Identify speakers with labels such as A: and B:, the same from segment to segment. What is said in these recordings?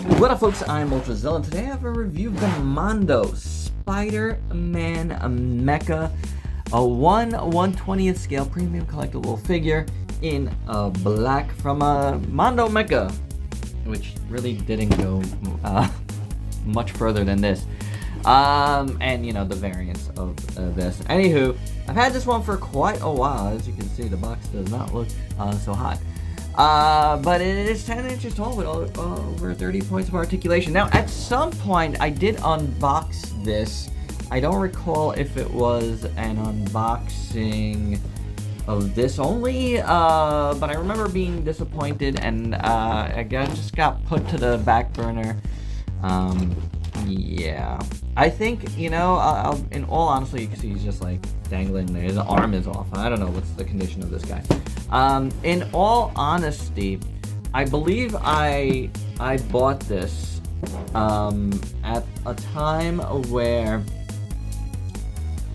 A: What up, folks? I'm Ultrazilla, and today I have a review of the Mondo Spider-Man Mecha, a 1/120th scale premium collectible figure in black from Mondo Mecha, which really didn't go much further than this. And you know, the variants of this. Anywho, I've had this one for quite a while. As you can see, the box does not look so hot. But it is 10 inches tall with over 30 points of articulation. Now, at some point, I did unbox this. I don't recall if it was an unboxing of this only, but I remember being disappointed, and I just got put to the back burner. Yeah. I think, you know, in all honesty, you can see he's just like dangling there. His arm is off. I don't know what's the condition of this guy. In all honesty, I believe I bought this at a time where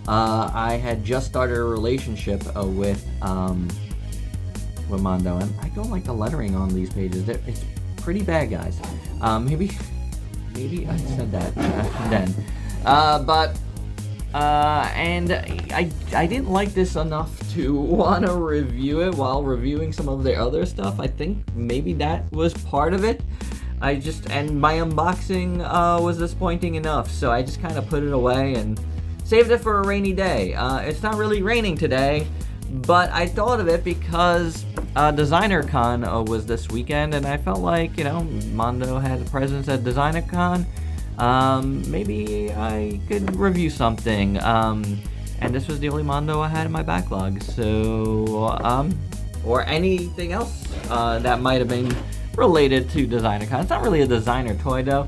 A: I had just started a relationship with Mondo, and I don't like the lettering on these pages. It's pretty bad, guys. Maybe I said that then. And I didn't like this enough to want to review it while reviewing some of the other stuff. I think maybe that was part of it. And my unboxing was disappointing enough, so I just kind of put it away and saved it for a rainy day. It's not really raining today, but I thought of it because Designer Con was this weekend, and I felt like, you know, Mondo had a presence at Designer Con. Maybe I could review something. And this was the only Mondo I had in my backlog. So, or anything else that might have been related to Designer Con. It's not really a designer toy though.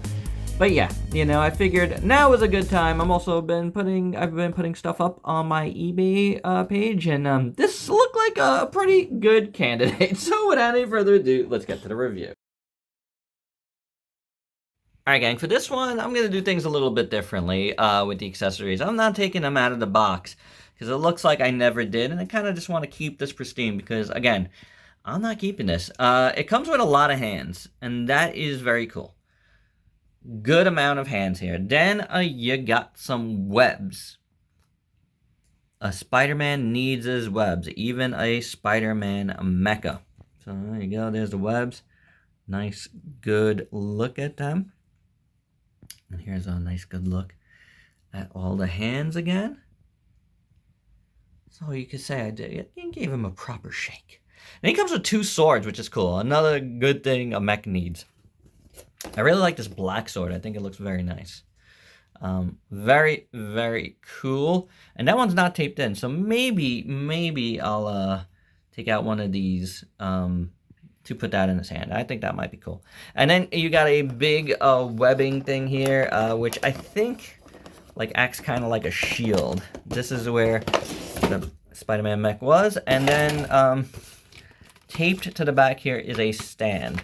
A: But yeah, you know, I figured now was a good time. I've been putting stuff up on my eBay page, and this looked like a pretty good candidate. So without any further ado, let's get to the review. Alright, gang, for this one, I'm going to do things a little bit differently with the accessories. I'm not taking them out of the box because it looks like I never did, and I kind of just want to keep this pristine because, again, I'm not keeping this. It comes with a lot of hands, and that is very cool. Good amount of hands here. Then you got some webs. A Spider-Man needs his webs, even a Spider-Man mecha. So there you go, there's the webs. Nice, good look at them. And here's a nice good look at all the hands again. So you could say I gave him a proper shake. And he comes with 2 swords, which is cool. Another good thing a mech needs. I really like this black sword. I think it looks very nice. Very, very cool. And that one's not taped in. So maybe I'll take out one of these to put that in his hand. I think that might be cool. And then you got a big webbing thing here, which I think like acts kind of like a shield. This is where the Spider-Man mech was. And then taped to the back here is a stand.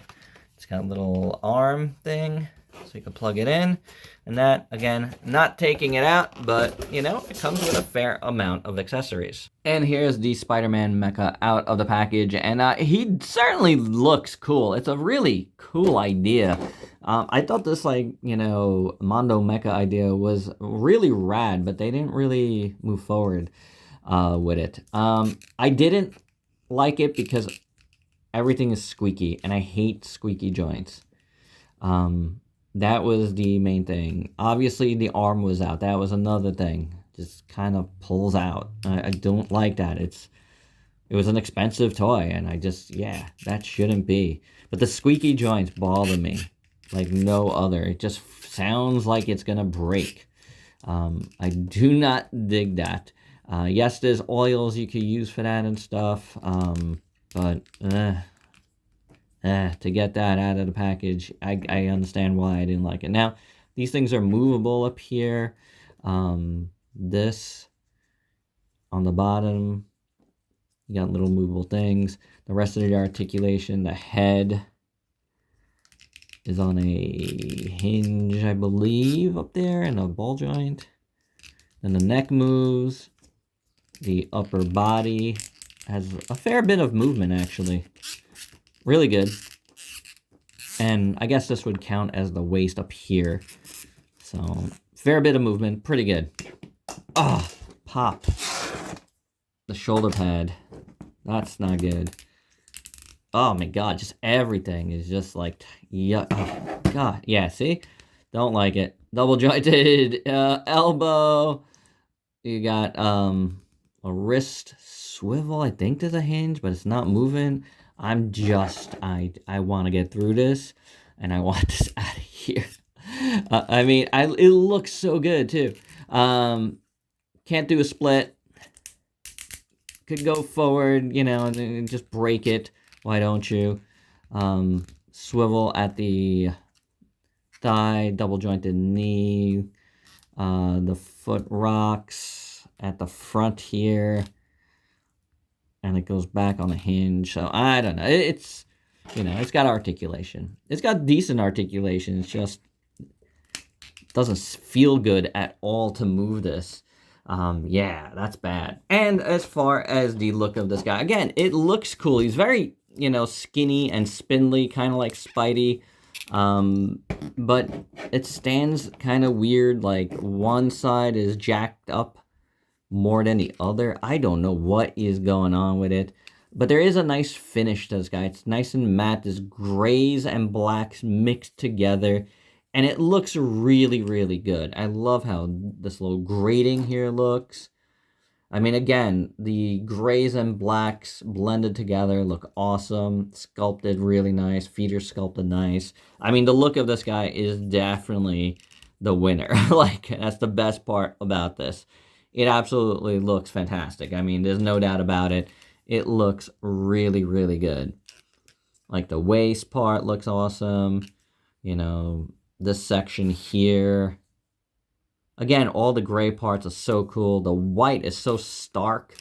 A: It's got a little arm thing, so you can plug it in. And that, again, not taking it out, but, you know, it comes with a fair amount of accessories. And here's the Spider-Man mecha out of the package, and he certainly looks cool. It's a really cool idea. I thought this, like, you know, Mondo Mecha idea was really rad, but they didn't really move forward with it. I didn't like it because everything is squeaky, and I hate squeaky joints. That was the main thing. Obviously, the arm was out. That was another thing. Just kind of pulls out. I don't like that. It was an expensive toy, and yeah, that shouldn't be. But the squeaky joints bother me like no other. It just sounds like it's gonna break. I do not dig that. Yes, there's oils you could use for that and stuff. But to get that out of the package, I understand why I didn't like it. Now, these things are movable up here. This on the bottom, you got little movable things. The rest of the articulation, the head is on a hinge, I believe, up there, and a ball joint. Then the neck moves. The upper body has a fair bit of movement, actually. Really good. And I guess this would count as the waist up here. So, fair bit of movement. Pretty good. Ah, pop. The shoulder pad. That's not good. Oh my god, just everything is just like, yeah, oh god, yeah, see? Don't like it. Double jointed elbow. You got a wrist swivel. I think there's a hinge, but it's not moving. I'm just, I want to get through this, and I want this out of here. I mean, it looks so good too. Can't do a split. Could go forward, you know, and just break it. Why don't you? Swivel at the thigh, double jointed knee. The foot rocks at the front here. And it goes back on the hinge. So I don't know. It's, you know, it's got articulation. It's got decent articulation. It's just doesn't feel good at all to move this. Yeah, that's bad. And as far as the look of this guy, again, it looks cool. He's very, you know, skinny and spindly, kind of like Spidey. But it stands kind of weird. Like one side is jacked up more than the other. I don't know what is going on with it. But there is a nice finish to this guy. It's nice and matte. There's grays and blacks mixed together. And it looks really, really good. I love how this little grating here looks. I mean, again, the grays and blacks blended together look awesome. Sculpted really nice. Feet are sculpted nice. I mean, the look of this guy is definitely the winner. Like, that's the best part about this. It absolutely looks fantastic. I mean, there's no doubt about it. It looks really, really good. Like, the waist part looks awesome. You know, this section here. Again, all the gray parts are so cool. The white is so stark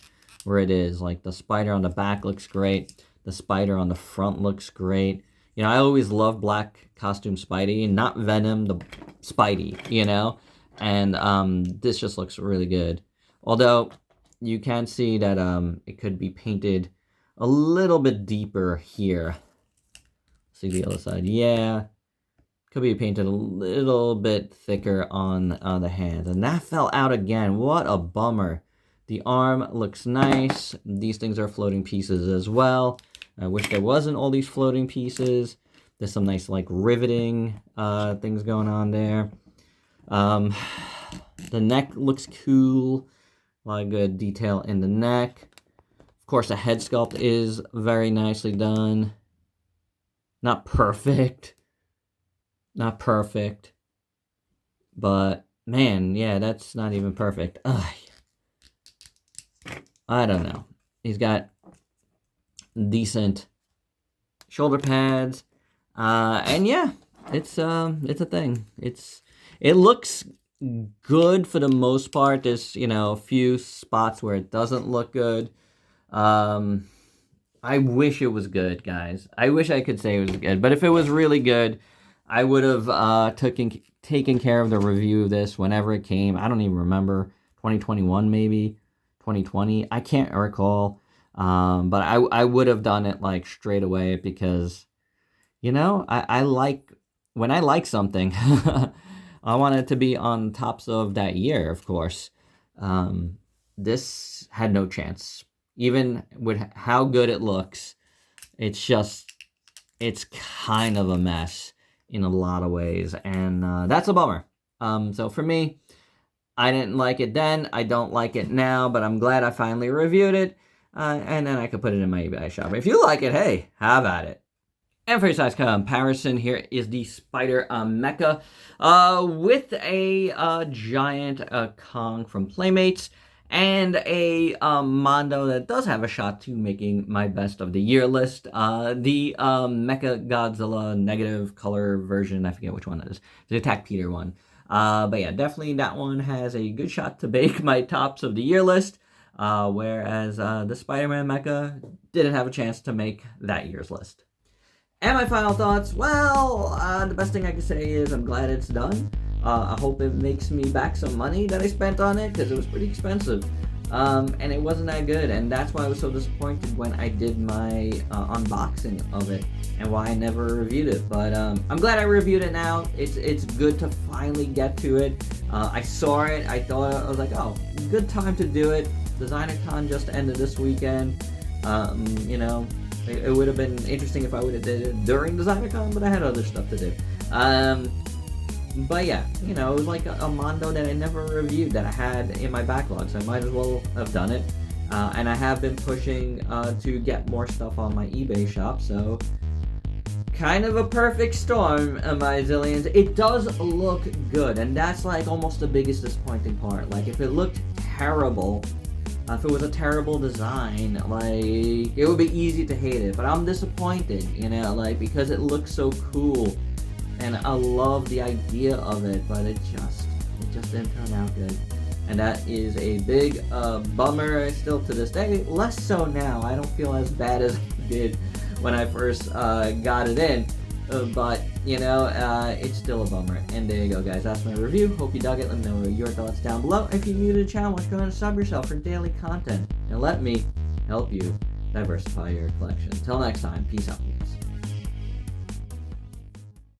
A: where it is. Like, the spider on the back looks great. The spider on the front looks great. You know, I always love black costume Spidey. Not Venom, the Spidey, you know? And this just looks really good. Although, you can see that it could be painted a little bit deeper here. See the other side? Yeah. Could be painted a little bit thicker on the hands. And that fell out again. What a bummer. The arm looks nice. These things are floating pieces as well. I wish there wasn't all these floating pieces. There's some nice, like, riveting things going on there. The neck looks cool. A lot of good detail in the neck. Of course, the head sculpt is very nicely done. Not perfect. Not perfect. But, man, yeah, that's not even perfect. Ugh. I don't know. He's got decent shoulder pads. And, yeah, it's a thing. It looks good for the most part. There's, you know, a few spots where it doesn't look good. I wish it was good, guys. I wish I could say it was good. But if it was really good, I would have taken care of the review of this whenever it came. I don't even remember. 2021 maybe? 2020? I can't recall. But I would have done it, like, straight away because, you know, I like... When I like something, I want it to be on tops of that year, of course. This had no chance. Even with how good it looks, it's kind of a mess in a lot of ways, and that's a bummer. So for me, I didn't like it then, I don't like it now, but I'm glad I finally reviewed it, and then I could put it in my eBay shop. If you like it, hey, have at it. And for your size comparison, here is the Spider Mecha with a giant Kong from Playmates and a Mondo that does have a shot to making my best of the year list. The Mecha Godzilla negative color version, I forget which one that is, the Attack Peter one. But yeah, definitely that one has a good shot to make my tops of the year list, whereas the Spider-Man Mecha didn't have a chance to make that year's list. And my final thoughts, well, the best thing I can say is I'm glad it's done. I hope it makes me back some money that I spent on it, because it was pretty expensive. and it wasn't that good, and that's why I was so disappointed when I did my unboxing of it, and why I never reviewed it. But I'm glad I reviewed it now. It's good to finally get to it. I saw it, I was like, oh, good time to do it. DesignerCon just ended this weekend. You know, it would have been interesting if I would have did it during DesignerCon, but I had other stuff to do. But yeah, you know, it was like a Mondo that I never reviewed that I had in my backlog, so I might as well have done it. And I have been pushing to get more stuff on my eBay shop, so kind of a perfect storm, my zillions. It does look good, and that's like almost the biggest disappointing part. Like, if it looked terrible, if it was a terrible design, like, it would be easy to hate it. But I'm disappointed, you know, like, because it looks so cool. And I love the idea of it, but it just didn't turn out good. And that is a big bummer still to this day. Less so now. I don't feel as bad as I did when I first got it in. But, you know, it's still a bummer. And there you go, guys. That's my review. Hope you dug it. Let me know your thoughts down below. If you're new to the channel, why don't you go ahead and sub yourself for daily content. And let me help you diversify your collection. Until next time, peace out.